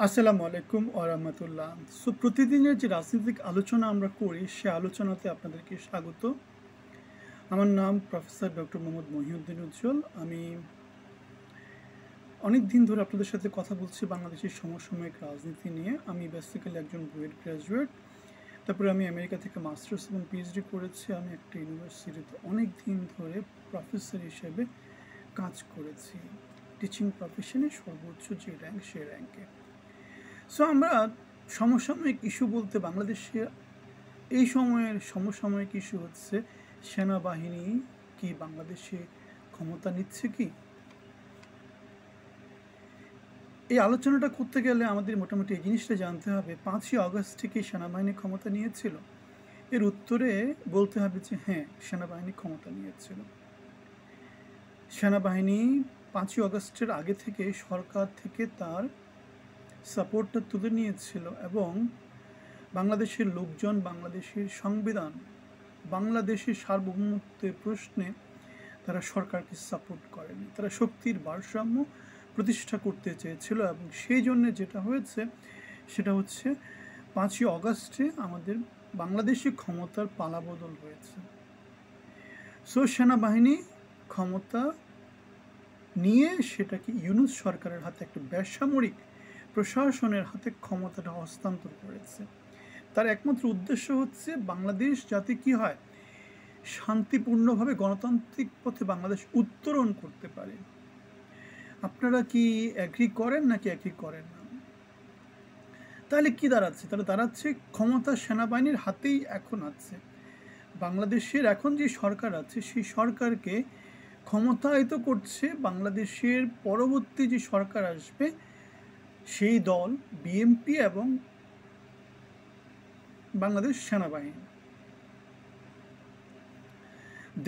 আসসালামু আলাইকুম ওয়া রাহমাতুল্লাহ। প্রতিদিনের যে রাজনৈতিক আলোচনা আমরা করি সে আলোচনাতে আপনাদেরকে স্বাগত। আমার নাম প্রফেসর ডক্টর মোহাম্মদ মহিউদ্দিন উজ্জ্বল। আমি অনেক দিন ধরে আপনাদের সাথে কথা বলছি বাংলাদেশের সমসাময়িক রাজনীতি নিয়ে। আমি বেসিক্যালি একজন বুয়েট গ্র্যাজুয়েট। তারপরে আমি আমেরিকা থেকে মাস্টার্স এবং পিএইচডি করেছি। আমি একটা ইউনিভার্সিটিতে অনেক দিন ধরে প্রফেসর হিসেবে কাজ করেছি, টিচিং প্রফেশনে সর্বোচ্চ যে র্যাঙ্ক সে র্যাঙ্কে। সো আমরা সমসাময়িক ইস্যু বলতে বাংলাদেশে এই সময়ের সমসাময়িক ইস্যু হচ্ছে সেনাবাহিনী কি বাংলাদেশে ক্ষমতা নিচ্ছে কি। এই আলোচনাটা করতে গেলে আমাদের মোটামুটি এই জিনিসটা জানতে হবে, 5ই আগস্ট থেকে সেনাবাহিনী ক্ষমতা নিয়েছিল। এর উত্তরে বলতে হবে যে হ্যাঁ, সেনাবাহিনী ক্ষমতা নিয়েছিল। সেনাবাহিনী 5ই আগস্টের আগে থেকে সরকার থেকে তার সাপোর্টটা তুলে নিয়েছিল এবং বাংলাদেশের লোকজন, বাংলাদেশের সংবিধান, বাংলাদেশের সার্বভৌমত্বের প্রশ্নে তারা সরকারকে সাপোর্ট করেনি। তারা শক্তির ভারসাম্য প্রতিষ্ঠা করতে চেয়েছিল এবং সেই জন্য যেটা হয়েছে সেটা হচ্ছে 5ই আগস্টে আমাদের বাংলাদেশে ক্ষমতার পালাবদল হয়েছে। সো সেনাবাহিনী ক্ষমতা নিয়ে সেটাকে ইউনূস সরকারের হাতে, একটা বেসামরিক প্রশাসনের হাতে ক্ষমতাটা হস্তান্তর করেছে। তার একমাত্র উদ্দেশ্য হচ্ছে বাংলাদেশ যাতে কি হয়, শান্তিপূর্ণভাবে গণতান্ত্রিক পথে বাংলাদেশ উত্তরণ করতে পারে। আপনারা কি অ্যাগ্রি করেন নাকি অ্যাগ্রি করেন না? তাহলে কি দাঁড়াচ্ছে? তাহলে দাঁড়াচ্ছে ক্ষমতা সেনাবাহিনীর হাতেই এখন আছে। বাংলাদেশের এখন যে সরকার আছে সেই সরকারকে ক্ষমতায়িত করছে বাংলাদেশের পরবর্তী যে সরকার আসবে সেই দল বিএনপি এবং বাংলাদেশ সেনাবাহিনী।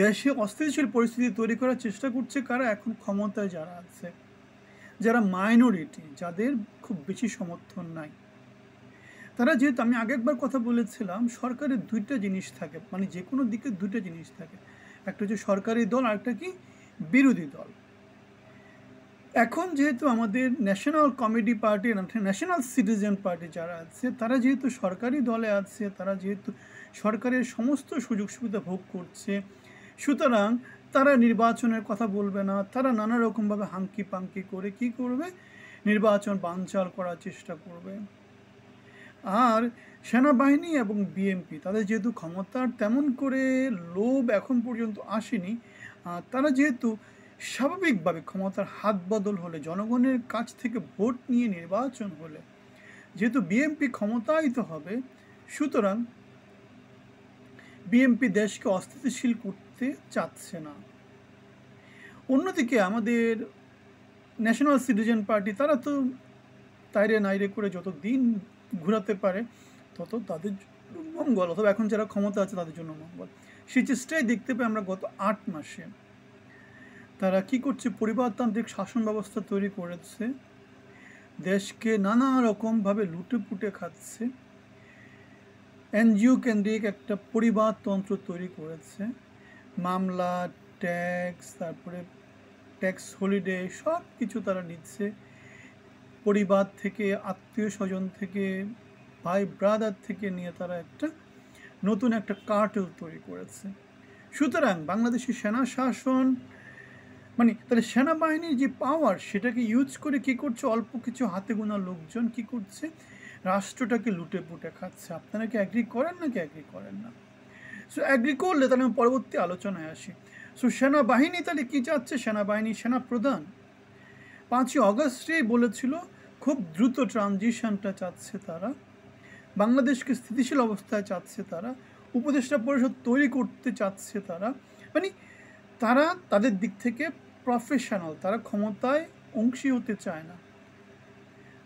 দেশে অস্থিতিশীল পরিস্থিতি তৈরি করার চেষ্টা করছে কারা? এখন ক্ষমতায় যারা আছে, যারা মাইনরিটি, যাদের খুব বেশি সমর্থন নাই, তারা যেহেতু, আমি আগে একবার কথা বলেছিলাম, সরকারের দুইটা জিনিস থাকে, মানে যে কোনো দিকে দুইটা জিনিস থাকে, একটা হচ্ছে সরকারি দল আর একটা কি বিরোধী দল। এখন যেহেতু আমাদের national committee party, national citizen party যারা আছে, তারা যেহেতু সরকারি দলে আছে, তারা যেহেতু সরকারের সমস্ত সুযোগ সুবিধা ভোগ করছে, সুতরাং তারা নির্বাচনের কথা বলবে না। তারা নানা রকমভাবে হাঙ্কি পাঙ্কি করে কি করবে, নির্বাচন বানচাল করার চেষ্টা করবে। আর সেনাবাহিনী এবং বিএনপি, তাদের যেহেতু ক্ষমতার তেমন করে লোভ এখন পর্যন্ত আসেনি, তারা যেহেতু স্বাভাবিকভাবে ক্ষমতার হাত বদল হলে, জনগণের কাছ থেকে ভোট নিয়ে নির্বাচন হলে যেহেতু বিএনপি ক্ষমতায়িত হবে, সুতরাং বিএনপি দেশকে অস্থিতিশীল করতে চাচ্ছে না। অন্যদিকে আমাদের ন্যাশনাল সিটিজেন পার্টি, তারা তো তাইরে নাইরে করে যত দিন ঘোরাতে পারে তত তাদের মঙ্গল, অথবা এখন যারা ক্ষমতা আছে তাদের জন্য মঙ্গল। সেই চেষ্টাই দেখতে পাই আমরা গত 8 মাসে। তারা কি করছে, পরিবারতান্ত্রিক শাসন ব্যবস্থা তৈরি করেছে, দেশকে নানা রকমভাবে লুটে পুটে খাচ্ছে, এনজিও কেন্দ্রিক একটা পরিবারতন্ত্র তৈরি করেছে, মামলা, ট্যাক্স, তারপরে ট্যাক্স হলিডে, সব কিছু তারা নিচ্ছে। পরিবার থেকে, আত্মীয় স্বজন থেকে, ভাই ব্রাদার থেকে নিয়ে তারা একটা নতুন একটা কার্টেল তৈরি করেছে। সুতরাং বাংলাদেশের সেনা শাসন, মানে তাহলে সেনাবাহিনীর যে পাওয়ার সেটাকে ইউজ করে কি করছে, অল্প কিছু হাতে গোনা লোকজন কি করছে, রাষ্ট্রটাকে লুটে পুটে খাচ্ছে। আপনারা কি অ্যাগ্রি করেন নাকি অ্যাগ্রি করেন না? সো অ্যাগ্রি করলে তাহলে আমি পরবর্তী আলোচনায় আসি। সো সেনাবাহিনী তাহলে কী চাচ্ছে? সেনাবাহিনী, সেনাপ্রধান 5ই আগস্টেই বলেছিল খুব দ্রুত ট্রানজিশনটা চাচ্ছে তারা, বাংলাদেশকে স্থিতিশীল অবস্থায় চাচ্ছে তারা, উপদেষ্টা পরিষদ তৈরি করতে চাচ্ছে তারা, মানে তারা তাদের দিক থেকে প্রফেশনাল, তারা ক্ষমতায় অংশী হতে চায় না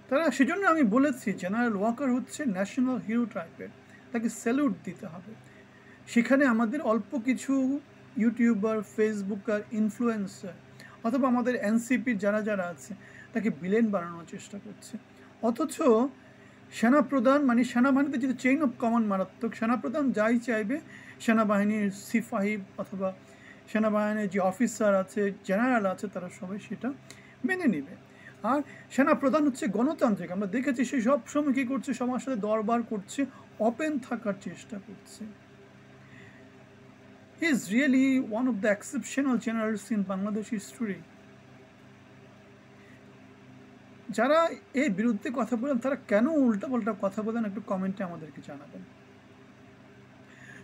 তারা। সেজন্য আমি বলেছি জেনারেল ওয়াকার হচ্ছে ন্যাশনাল হিরো টাইপের, তাকে স্যালুট দিতে হবে। সেখানে আমাদের অল্প কিছু ইউটিউবার, ফেসবুকার, ইনফ্লুয়েন্সার অথবা আমাদের এনসিপির যারা যারা আছে তাকে ভিলেন বানানোর চেষ্টা করছে। অথচ সেনাপ্রধান, মানে সেনাবাহিনীতে যদি চেইন অফ কমান্ড মারাত্মক, সেনাপ্রধান যাই চাইবে সেনাবাহিনীর সিপাহী অথবা সেনাবাহিনীর যে অফিসার আছে, জেনারেল আছে, তারা সবাই সেটা মেনে নেবে। আর সেনাপ্রধান হচ্ছে গণতান্ত্রিক, আমরা দেখেছি সে সবসময় কী করছে, সবার সাথে দরবার করছে, ওপেন থাকার চেষ্টা করছে। He is really one of the exceptional generals in Bangladesh history. যারা এর বিরুদ্ধে কথা বলেন তারা কেন উল্টাপাল্টা কথা বলেন একটু কমেন্টে আমাদেরকে জানাবেন।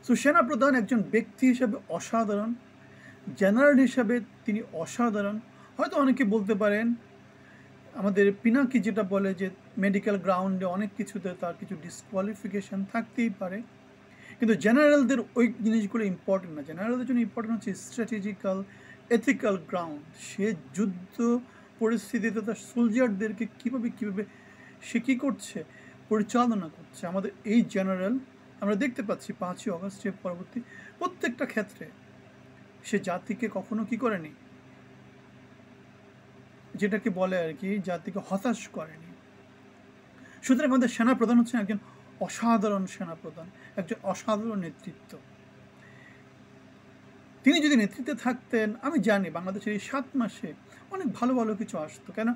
সো সেনাপ্রধান একজন ব্যক্তি হিসাবে অসাধারণ, জেনারেল হিসাবে তিনি অসাধারণ। হয়তো অনেকে বলতে পারেন আমাদের পিনাকি যেটা বলে যে মেডিকেল গ্রাউন্ডে অনেক কিছুতে তার কিছু ডিসকোয়ালিফিকেশান থাকতেই পারে, কিন্তু জেনারেলদের ওই জিনিসগুলো ইম্পর্টেন্ট না। জেনারেলদের জন্য ইম্পর্টেন্ট হচ্ছে স্ট্র্যাটেজিক্যাল, এথিক্যাল গ্রাউন্ড। সে যুদ্ধ পরিস্থিতিতে তার সোলজারদেরকে কীভাবে সে কী করছে, পরিচালনা করছে। আমাদের এই জেনারেল আমরা দেখতে পাচ্ছি 5ই অগস্টের পরবর্তী প্রত্যেকটা ক্ষেত্রে সে জাতিকে কখনো কী করেনি, যেটাকে বলে আর কি, জাতিকে হতাশ করেনি। সুতরাং আমাদের সেনাপ্রধান হচ্ছেন একজন অসাধারণ সেনাপ্রধান, একজন অসাধারণ নেতৃত্ব। তিনি যদি নেতৃত্বে থাকতেন, আমি জানি বাংলাদেশের এই 7 মাসে অনেক ভালো ভালো কিছু আসতো। কেন,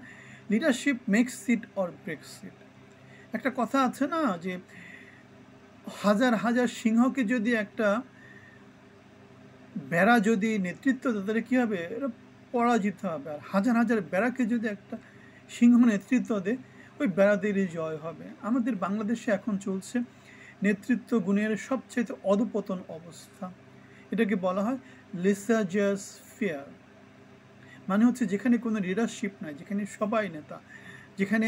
leadership makes it or breaks it. একটা কথা আছে না যে হাজার হাজার সিংহকে যদি একটা বেড়া যদি নেতৃত্ব দেয় তাহলে কী হবে, এটা পরাজিত হবে। আর হাজার হাজার বেড়াকে যদি একটা সিংহ নেতৃত্ব দেয়, ওই বেড়াদেরই জয় হবে। আমাদের বাংলাদেশে এখন চলছে নেতৃত্ব গুণের সবচেয়ে অধপতন অবস্থা। এটাকে বলা হয় লেসাজাস ফেয়ার। মানে হচ্ছে যেখানে কোনো লিডারশিপ নাই, যেখানে সবাই নেতা, যেখানে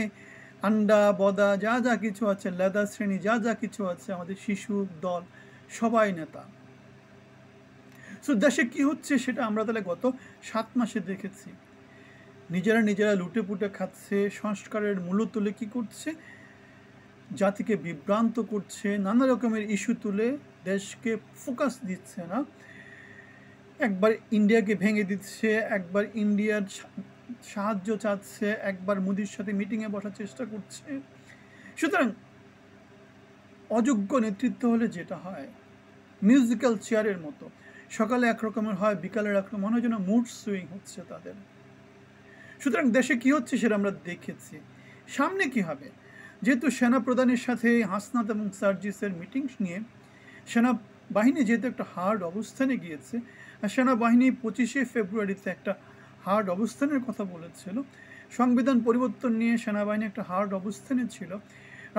আন্ডা বদা যা যা কিছু আছে, লেদা শ্রেণী যা যা কিছু আছে, আমাদের শিশু দল সবাই নেতা। সো দেশে কী হচ্ছে সেটা আমরা তাহলে গত 7 মাসে দেখেছি। নিজেরা লুটে পুটে খাচ্ছে, সংস্কারের মূল্য তুলে কী করছে, জাতিকে বিভ্রান্ত করছে, নানা রকমের ইস্যু তুলে দেশকে ফোকাস দিচ্ছে না। একবার ইন্ডিয়াকে ভেঙে দিচ্ছে, একবার ইন্ডিয়ার সাহায্য চাচ্ছে, একবার মোদির সাথে মিটিংয়ে বসার চেষ্টা করছে। সুতরাং অযোগ্য নেতৃত্ব হলে যেটা হয়, মিউজিক্যাল চেয়ারের মতো, সকালে একরকমের হয়, বিকালের একরকম, মনে হয় যেন মুড সুইং হচ্ছে তাদের। সুতরাং দেশে কী হচ্ছে সেটা আমরা দেখেছি। সামনে কি হবে, যেহেতু সেনাপ্রধানের সাথে হাসনাত এবং সার্জিসের মিটিংস নিয়ে সেনাবাহিনী যেহেতু একটা হার্ড অবস্থানে গিয়েছে, আর সেনাবাহিনী 25শে ফেব্রুয়ারিতে একটা হার্ড অবস্থানের কথা বলেছিল, সংবিধান পরিবর্তন নিয়ে সেনাবাহিনী একটা হার্ড অবস্থানে ছিল,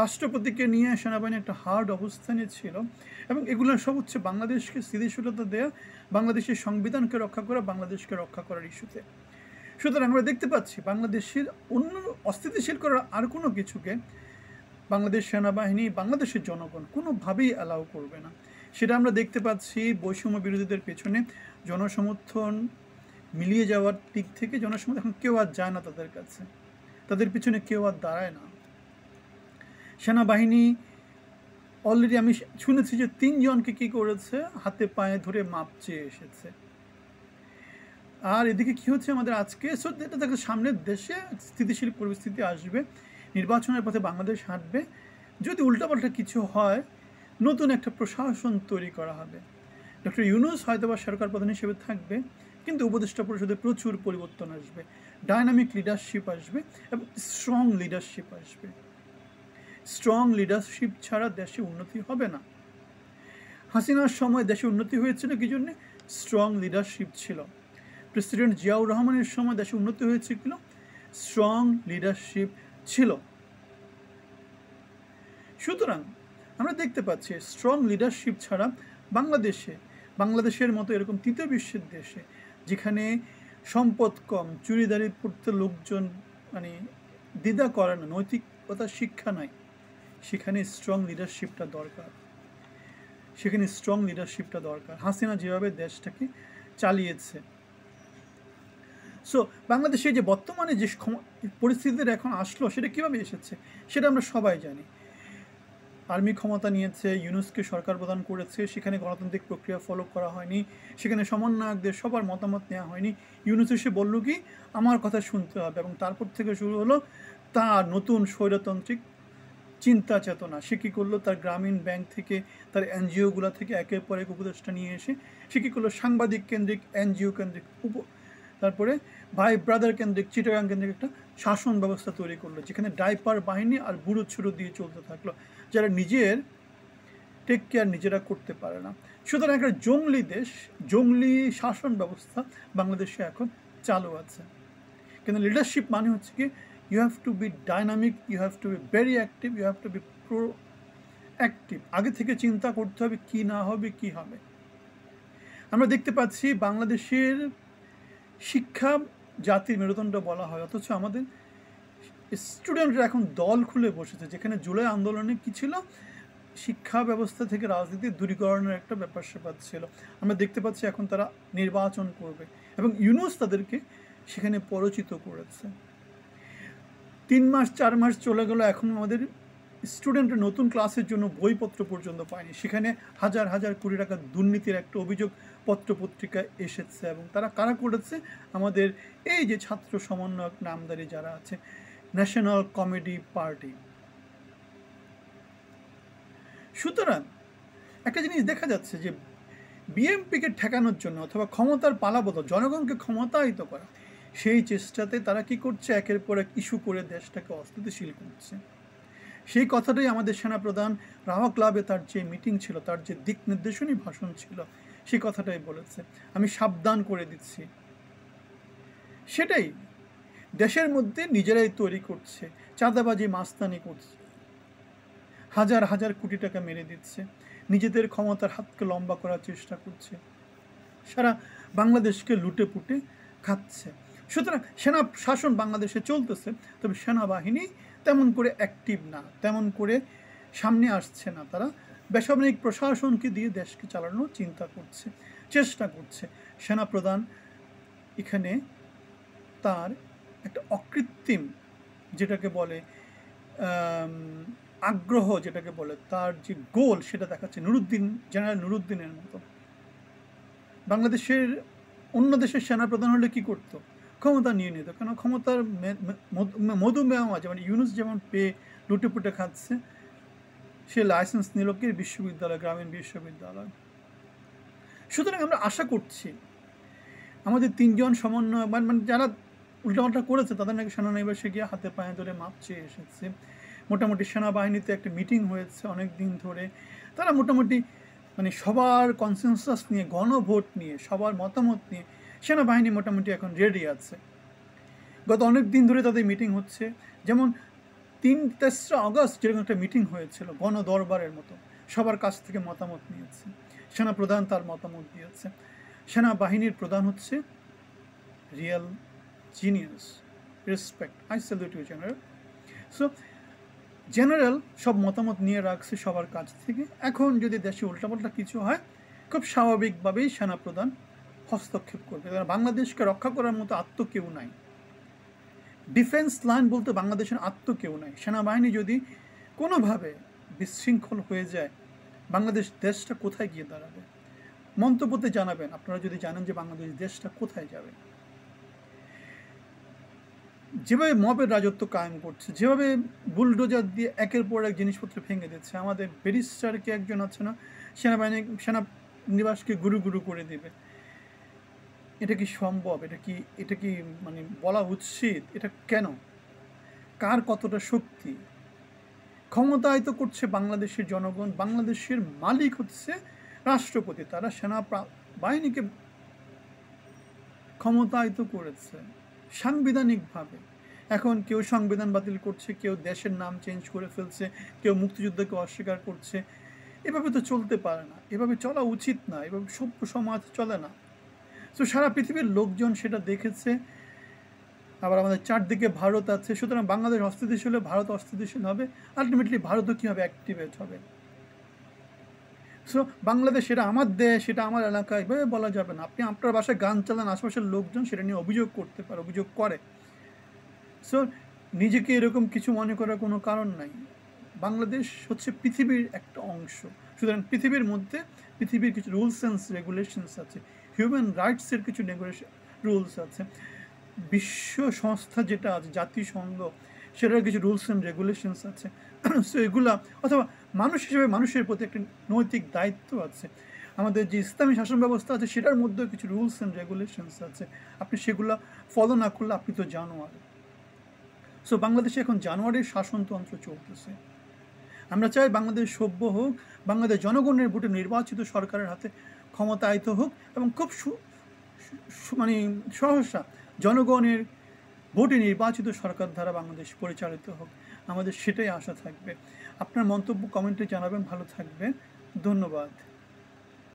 রাষ্ট্রপতিকে নিয়ে সেনাবাহিনী একটা হার্ড অবস্থানে ছিল, এবং এগুলো সব হচ্ছে বাংলাদেশকে স্থিতিশীলতা দেয়া, বাংলাদেশের সংবিধানকে রক্ষা করা, বাংলাদেশকে রক্ষা করার ইস্যুতে। সুতরাং আমরা দেখতে পাচ্ছি বাংলাদেশের অন্য অস্থিতিশীল করার আর কোনো কিছুকে বাংলাদেশ সেনাবাহিনী, বাংলাদেশের জনগণ কোনোভাবেই অ্যালাউ করবে না। সেটা আমরা দেখতে পাচ্ছি বৈষম্য বিরোধীদের পেছনে জনসমর্থন মিলিয়ে যাওয়ার দিক থেকে। জনসমর্থন এখন কেউ আর যায় না তাদের কাছে, তাদের পিছনে কেউ আর দাঁড়ায় না। সেনাবাহিনী অলরেডি আমি শুনেছি যে 3 জনকে কী করেছে, হাতে পায়ে ধরে মাপ চেয়ে এসেছে। আর এদিকে কী হচ্ছে আমাদের আজকে, এটা দেখে সামনের দেশে স্থিতিশীল পরিস্থিতি আসবে, নির্বাচনের পথে বাংলাদেশ হাঁটবে। যদি উল্টাপাল্টা কিছু হয়, নতুন একটা প্রশাসন তৈরি করা হবে। ডক্টর ইউনূস হয়তো বা সরকার প্রধান হিসেবে থাকবে, কিন্তু উপদেষ্টা পরিষদে প্রচুর পরিবর্তন আসবে, ডাইনামিক লিডারশিপ আসবে এবং স্ট্রং লিডারশিপ আসবে। স্ট্রং লিডারশিপ ছাড়া দেশে উন্নতি হবে না। হাসিনার সময় দেশে উন্নতি হয়েছিল কি জন্যে? স্ট্রং লিডারশিপ ছিল। প্রেসিডেন্ট জিয়াউর রহমানের সময় দেশে উন্নতি হয়েছিল, স্ট্রং লিডারশিপ ছিল। সুতরাং আমরা দেখতে পাচ্ছি স্ট্রং লিডারশিপ ছাড়া বাংলাদেশের মতো এরকম তৃতীয় বিশ্বের দেশে, যেখানে সম্পদ কম, চুরিদারি পড়তে লোকজন মানে দ্বিধা করে না, নৈতিকতা শিক্ষা নাই, সেখানে স্ট্রং লিডারশিপটা দরকার। হাসিনা যেভাবে দেশটাকে চালিয়েছে। সো বাংলাদেশে যে বর্তমানে যে পরিস্থিতিটা এখন আসলো, সেটা কীভাবে এসেছে সেটা আমরা সবাই জানি। আর্মি ক্ষমতা নিয়েছে, ইউনূসকে সরকার প্রদান করেছে, সেখানে গণতান্ত্রিক প্রক্রিয়া ফলো করা হয়নি, সেখানে সমন্বয়কদের সবার মতামত নেওয়া হয়নি। ইউনূস এসে বলল কি, আমার কথা শুনতে হবে, এবং তারপর থেকে শুরু হলো তার নতুন স্বৈরতান্ত্রিক চিন্তা চেতনা। সে কী করলো, তার গ্রামীণ ব্যাংক থেকে, তার এনজিওগুলো থেকে একের পর এক উপদেষ্টা নিয়ে এসে সে কী করলো, সাংবাদিক কেন্দ্রিক, এনজিও কেন্দ্রিক তারপরে ভাই ব্রাদার কেন্দ্রিক চিটাগাং কেন্দ্রিক একটা শাসন ব্যবস্থা তৈরি করলো, যেখানে ডাইপার বাহিনী আর বুড়ো ছুড়ো দিয়ে চলতে থাকলো, যারা নিজের টেক কেয়ার নিজেরা করতে পারে না। সুতরাং একটা জঙ্গলি দেশ, জঙ্গলি শাসন ব্যবস্থা বাংলাদেশে এখন চালু আছে। কিন্তু লিডারশিপ মানে হচ্ছে কি, you have to be dynamic, you have to be very active, you have to be proactive. আগে থেকে চিন্তা করতে হবে কি না হবে, কি হবে। আমরা দেখতে পাচ্ছি বাংলাদেশের শিক্ষা জাতির মেরুদণ্ড বলা হয়, অথচ আমাদের স্টুডেন্টরা এখন দল খুলে বসেছে, যেখানে জুলাই আন্দোলনে কি ছিল, শিক্ষা ব্যবস্থা থেকে রাজনীতি দূরীকরণের একটা ব্যাপার স্যাপার ছিল। আমরা দেখতে পাচ্ছি এখন তারা নির্বাচন করবে এবং ইউনূস তাদেরকে সেখানে পরিচিত করেছে। 3 মাস 4 মাস চলে গেল, এখন আমাদের স্টুডেন্টের নতুন ক্লাসের জন্য বইপত্র পর্যন্ত পায়নি। সেখানে হাজার হাজার কোটি টাকা দুর্নীতির একটা অভিযোগ পত্রপত্রিকা এসেছে, এবং তারা কারা করেছে, আমাদের এই যে ছাত্র সমন্বয়ক নামদারি যারা আছে, ন্যাশনাল কমেডি পার্টি। সুতরাং একটা জিনিস দেখা যাচ্ছে যে বিএনপিকে ঠেকানোর জন্য অথবা ক্ষমতার পালাবদল, জনগণকে ক্ষমতায়িত করা, সেই চেষ্টাতে তারা কি করছে, একের পর এক ইস্যু করে দেশটাকে অস্থিতিশীল করছে। সেই কথাটাই আমাদের সেনাপ্রধান রাওয়া ক্লাবে তার যে মিটিং ছিল, তার যে দিক নির্দেশনী ভাষণ ছিল, সেই কথাটাই বলেছে, আমি সাবধান করে দিচ্ছি। সেটাই দেশের মধ্যে নিজেরাই তৈরি করছে, চাঁদাবাজি মাস্তানি করছে, হাজার হাজার কোটি টাকা মেরে দিচ্ছে, নিজেদের ক্ষমতার হাতকে লম্বা করার চেষ্টা করছে, সারা বাংলাদেশকে লুটে পুটে খাচ্ছে। সুতরাং সেনা শাসন বাংলাদেশে চলতেছে, তবে সেনাবাহিনী তেমন করে অ্যাক্টিভ না, তেমন করে সামনে আসছে না। তারা বেসামরিক প্রশাসনকে দিয়ে দেশকে চালানোর চিন্তা করছে, চেষ্টা করছে। সেনাপ্রধান এখানে তার একটা অকৃত্রিম, যেটাকে বলে আগ্রহ, যেটাকে বলে তার যে গোল, সেটা দেখাচ্ছে নুরুদ্দিন, জেনারেল নুরুদ্দিনের মতো। বাংলাদেশের অন্য দেশের সেনাপ্রধান হলে কি করতো, ক্ষমতা নিয়ে নিত, কেন ক্ষমতার মধুমেহ আছে, মানে ইউনূস যেমন পেয়ে লুটেপুটে খাচ্ছে, সে লাইসেন্স নিল কি বিশ্ববিদ্যালয়, গ্রামীণ বিশ্ববিদ্যালয়। সুতরাং আমরা আশা করছি আমাদের 3 জন সমন্বয়, মানে যারা উল্টাপাল্টা করেছে, তাদের নাকি সেনানিবাসে গিয়ে হাতে পায়ে ধরে মাপ চেয়ে এসেছে। মোটামুটি সেনাবাহিনীতে একটা মিটিং হয়েছে অনেক দিন ধরে, তারা মোটামুটি মানে সবার কনসেনসাস নিয়ে, গণভোট নিয়ে, সবার মতামত নিয়ে সেনাবাহিনী মোটামুটি এখন রেডি আছে। গত অনেক দিন ধরে তাদের মিটিং হচ্ছে, যেমন 3-4 আগস্ট যেরকম একটা মিটিং হয়েছিল গণদরবারের মতো, সবার কাছ থেকে মতামত নিয়েছে, সেনাপ্রধান তার মতামত দিয়েছে। সেনাবাহিনীর প্রধান হচ্ছে real genius, respect, I salute you general. So general সব মতামত নিয়ে রাখছে সবার কাছ থেকে। এখন যদি দেশে উল্টাপাল্টা কিছু হয়, খুব স্বাভাবিকভাবেই সেনাপ্রধান হস্তক্ষেপ করবে, কারণ বাংলাদেশকে রক্ষা করার মতো আত্ম কেউ নাই। ডিফেন্স লাইন বলতে বাংলাদেশের আত্ম কেউ নাই। সেনাবাহিনী যদি কোনোভাবে বিশৃঙ্খল হয়ে যায়, বাংলাদেশ দেশটা কোথায় গিয়ে দাঁড়াবে? মন্তব্যতে জানাবেন আপনারা যদি জানেন যে বাংলাদেশ দেশটা কোথায় যাবে। যেভাবে মবের রাজত্ব কায়েম করছে, যেভাবে বুলডোজার দিয়ে একের পর এক জিনিসপত্র ভেঙে দিচ্ছে, আমাদের ব্যারিস্টারকে একজন আছে না, সেনানিবাসকে গুরু গুরু করে দেবে, এটা কি সম্ভব? এটা কি মানে বলা উচিত? এটা কেন? কার কতটা শক্তি? ক্ষমতায়িত করছে বাংলাদেশের জনগণ, বাংলাদেশের মালিক হচ্ছে রাষ্ট্রপতি, তারা বাহিনীকে ক্ষমতায়িত করেছে সাংবিধানিকভাবে। এখন কেউ সংবিধান বাতিল করছে, কেউ দেশের নাম চেঞ্জ করে ফেলছে, কেউ মুক্তিযুদ্ধকে অস্বীকার করছে। এভাবে তো চলতে পারে না, এভাবে চলা উচিত না, এভাবে সভ্য সমাজ চলে না। তো সারা পৃথিবীর লোকজন সেটা দেখেছে। আবার আমাদের চারদিকে ভারত আছে, সুতরাং বাংলাদেশ অস্থিতিশীল হলে ভারত অস্থিতিশীল হবে, আলটিমেটলি ভারতও কী হবে, অ্যাক্টিভেট হবে। সো বাংলাদেশ এটা আমার দেশ, এটা আমার এলাকা, এভাবে বলা যাবে না। আপনি আপনার বাসায় গান চালান, আশেপাশের লোকজন সেটা নিয়ে অভিযোগ করতে পারে, অভিযোগ করে। সো নিজেকে এরকম কিছু মনে করার কোনো কারণ নাই। বাংলাদেশ হচ্ছে পৃথিবীর একটা অংশ, সুতরাং পৃথিবীর মধ্যে পৃথিবীর কিছু রুলস অ্যান্ড রেগুলেশনস আছে, হিউম্যান রাইটসের কিছু রুলস আছে, বিশ্ব সংস্থা যেটা আছে জাতিসংঘ, সেটার কিছু রুলস অ্যান্ড রেগুলেশনস আছে। সো এগুলা, অথবা মানুষ হিসেবে মানুষের প্রতি একটা নৈতিক দায়িত্ব আছে। আমাদের যে ইসলামী শাসন ব্যবস্থা আছে সেটার মধ্যেও কিছু রুলস অ্যান্ড রেগুলেশনস আছে, আপনি সেগুলো ফলো না করলে আপনি তো জানোয়ার। সো বাংলাদেশে এখন জানোয়ারের শাসনতন্ত্র চলতেছে। আমরা চাই বাংলাদেশ সভ্য হোক, বাংলাদেশ জনগণের ভোটে নির্বাচিত সরকারের হাতে ক্ষমতায়িত হোক এবং খুব মানে সহসা জনগণের ভোটে নির্বাচিত সরকার দ্বারা বাংলাদেশ পরিচালিত হোক। আমাদের সেটাই আশা থাকবে। আপনার মন্তব্য কমেন্টে জানাবেন। ভালো থাকবেন, ধন্যবাদ।